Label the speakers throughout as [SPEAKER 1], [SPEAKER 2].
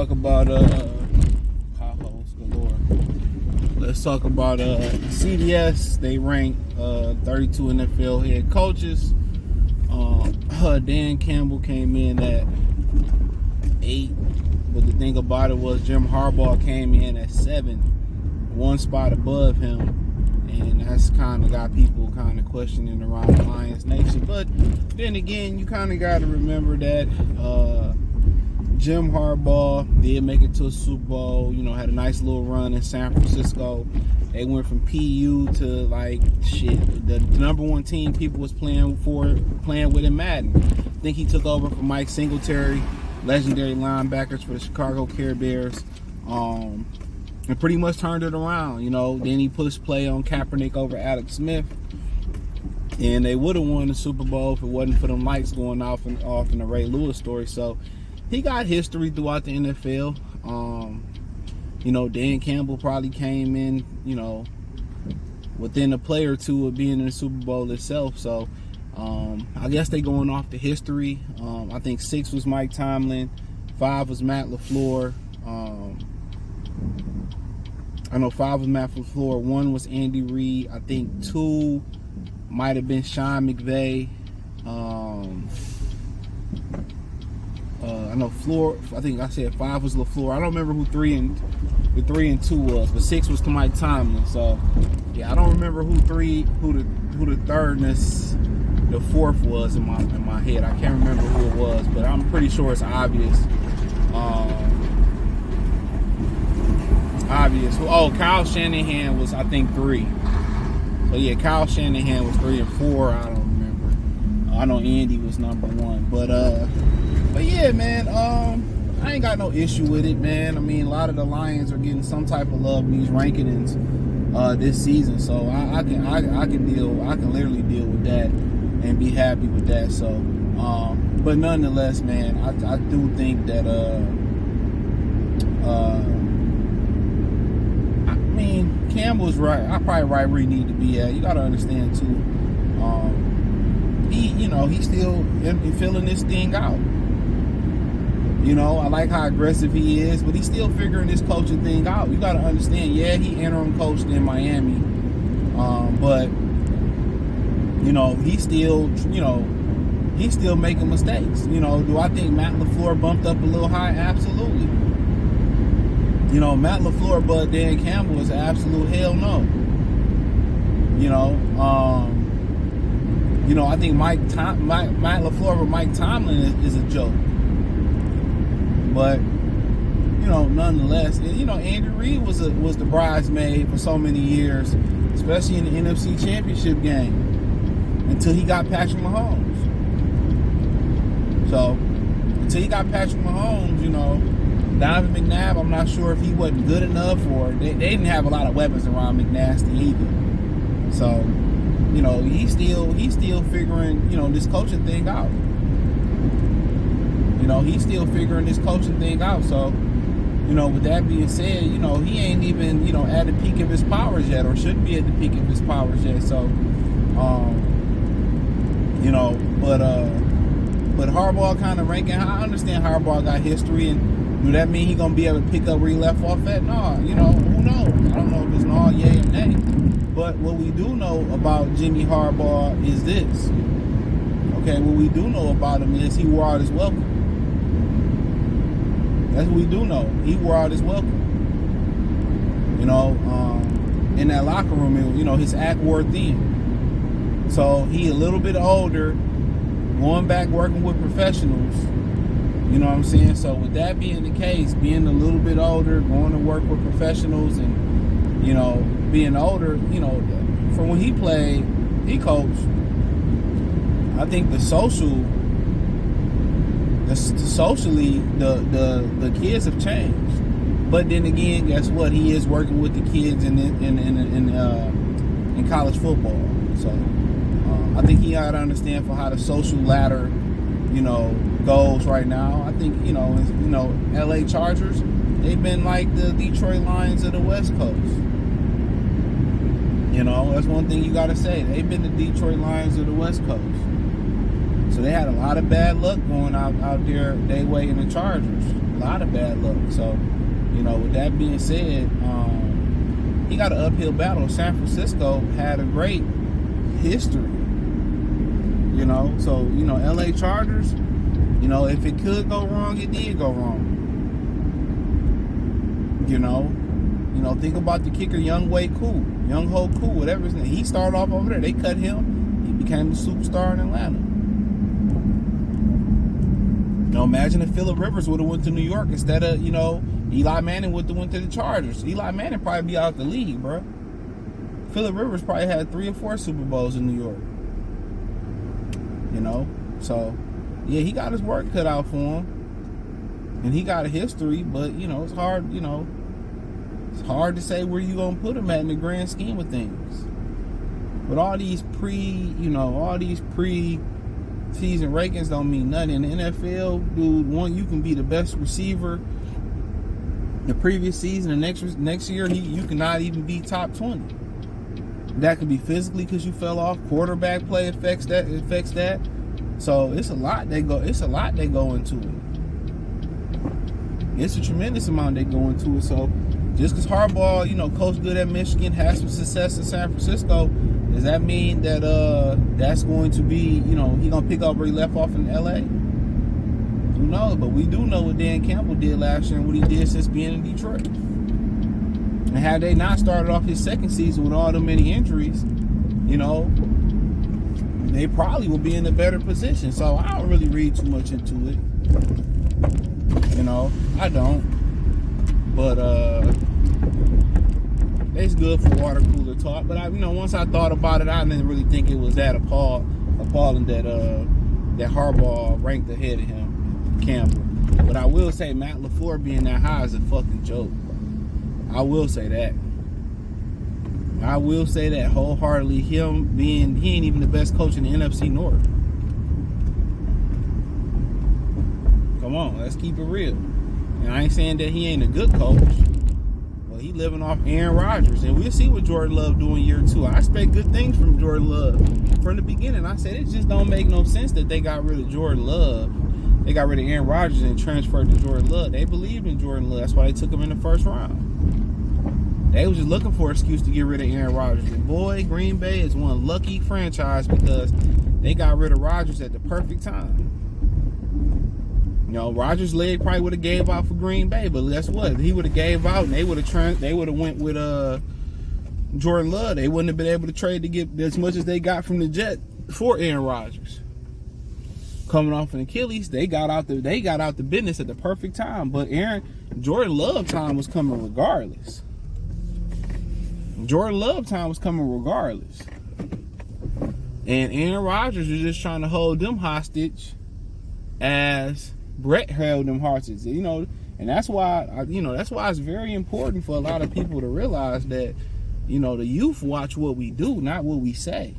[SPEAKER 1] talk about Tahoe's galore. Let's talk about CBS. They ranked 32 NFL head coaches. Dan Campbell came in at 8, but the thing about it was Jim Harbaugh came in at 7, one spot above him, and that's kind of got people kind of questioning around the Lions Nation. But then again, you kind of got to remember that Jim Harbaugh did make it to a Super Bowl, had a nice little run in San Francisco. They went from PU to the number one team people was playing with in Madden. I think he took over from Mike Singletary, legendary linebackers for the Chicago Bears, and pretty much turned it around. Then he pushed play on Kaepernick over Alex Smith, and they would have won the Super Bowl if it wasn't for them lights going off in the Ray Lewis story. So he got history throughout the NFL. Dan Campbell probably came in, within a play or two of being in the Super Bowl itself. So I guess they going off the history. I think 6 was Mike Tomlin, 5 was Matt LaFleur. 5 was Matt LaFleur, 1 was Andy Reid. I think 2 might have been Sean McVay. I know Floor. I think I said 5 was LaFleur. I don't remember who 3 and 2 was, but 6 was to Mike Tomlin. So yeah, I don't remember who the third and the fourth was in my head. I can't remember who it was, but I'm pretty sure it's obvious. Kyle Shanahan was, I think, 3. So yeah, Kyle Shanahan was 3 and 4. I don't remember. I know Andy was number 1, but yeah, man, I ain't got no issue with it, man. I mean, a lot of the Lions are getting some type of love in these rankings this season, so I can literally deal with that and be happy with that. So, but nonetheless, man, I do think that Campbell's right. I'm probably right where he need to be at. You got to understand too. He's still filling this thing out. I like how aggressive he is, but he's still figuring this coaching thing out. You got to understand, yeah, he interim coached in Miami, but he's still making mistakes. Do I think Matt LaFleur bumped up a little high? Absolutely. Matt LaFleur, but Dan Campbell is an absolute hell no. I think Matt LaFleur with Mike Tomlin is a joke. But nonetheless, Andy Reid was the bridesmaid for so many years, especially in the NFC Championship game, until he got Patrick Mahomes. So until he got Patrick Mahomes, Donovan McNabb, I'm not sure if he wasn't good enough, or they didn't have a lot of weapons around McNasty either. So he's still figuring this coaching thing out. He's still figuring this coaching thing out. So, with that being said, he ain't even, at the peak of his powers yet, or shouldn't be at the peak of his powers yet. So, but Harbaugh kind of ranking. I understand Harbaugh got history, and do that mean he gonna be able to pick up where he left off at? No, who knows? I don't know if it's an all yay or nay. But what we do know about Jimmy Harbaugh is this. Okay, what we do know about him is he wore out his welcome. That's what we do know. He wore out his welcome. In that locker room, his act wore thin. So he a little bit older, going back working with professionals. You know what I'm saying? So with that being the case, being a little bit older, going to work with professionals, and being older, from when he played, he coached. I think socially, the kids have changed. But then again, guess what? He is working with the kids in college football. So I think he ought to understand for how the social ladder, goes right now. I think LA Chargers, they've been like the Detroit Lions of the West Coast. That's one thing you got to say. They've been the Detroit Lions of the West Coast. So they had a lot of bad luck going out there their way in the Chargers. lot of bad luck. So, with that being said, he got an uphill battle. San Francisco had a great history. So, LA Chargers, if it could go wrong, it did go wrong. Think about the kicker, Young Ho Koo, whatever his name. He started off over there. They cut him. He became the superstar in Atlanta. Imagine if Phillip Rivers would have went to New York instead of, Eli Manning would have went to the Chargers. Eli Manning probably be out the league, bro. Phillip Rivers probably had 3 or 4 Super Bowls in New York. So, yeah, he got his work cut out for him. And he got a history, but, it's hard, it's hard to say where you going to put him at in the grand scheme of things. But all these pre-season rankings don't mean nothing. In the NFL, dude, you can be the best receiver the previous season, and next year you cannot even be top 20. That could be physically because you fell off. Quarterback play affects that. So it's a lot they go into it. It's a tremendous amount they go into it. So just because Harbaugh, coach good at Michigan, has some success in San Francisco, does that mean that that's going to be, he gonna pick up where he left off in LA? Who knows? But we do know what Dan Campbell did last year and what he did since being in Detroit. And had they not started off his second season with all the many injuries, they probably will be in a better position. So I don't really read too much into it. I don't. But it's good for water cooler talk. But once I thought about it, I didn't really think it was that appalling that Harbaugh ranked ahead of him, Campbell. But I will say Matt LaFleur being that high is a fucking joke. I will say that. Wholeheartedly. He ain't even the best coach in the NFC North. Come on, let's keep it real. And I ain't saying that he ain't a good coach. Well, he living off Aaron Rodgers. And we'll see what Jordan Love do in year 2. I expect good things from Jordan Love. From the beginning, I said it just don't make no sense that they got rid of Jordan Love. They got rid of Aaron Rodgers and transferred to Jordan Love. They believed in Jordan Love. That's why they took him in the first round. They was just looking for an excuse to get rid of Aaron Rodgers. And boy, Green Bay is one lucky franchise because they got rid of Rodgers at the perfect time. Rodgers' leg probably would have gave out for Green Bay, but guess what? He would have gave out, and they would have went with Jordan Love. They wouldn't have been able to trade to get as much as they got from the Jets for Aaron Rodgers. Coming off an Achilles, they got out the business at the perfect time. But Jordan Love time was coming regardless. And Aaron Rodgers was just trying to hold them hostage as Brett held them hostage, and that's why it's very important for a lot of people to realize that, the youth watch what we do, not what we say.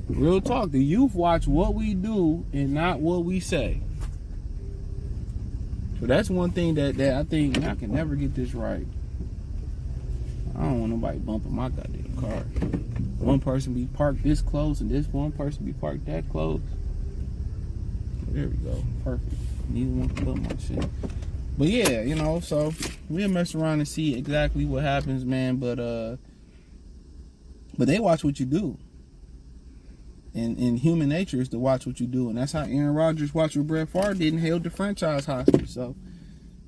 [SPEAKER 1] Real talk, the youth watch what we do and not what we say. So that's one thing that I think I can never get this right. I don't want nobody bumping my goddamn car. One person be parked this close and this one person be parked that close. There we go. Perfect. Neither one can bump my shit. But yeah, so we'll mess around and see exactly what happens, man. But they watch what you do. And human nature is to watch what you do. And that's how Aaron Rodgers watched what Brett Favre did and held the franchise hostage. So,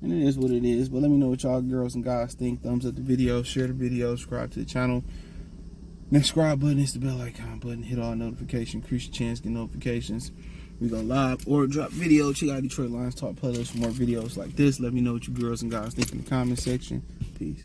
[SPEAKER 1] and it is what it is. But let me know what y'all girls and guys think. Thumbs up the video, share the video, subscribe to the channel. Next subscribe button is the bell icon button. Hit all notifications, increase your chance to get notifications. We go live or drop video. Check out Detroit Lions Talk playlist for more videos like this. Let me know what you girls and guys think in the comment section. Peace.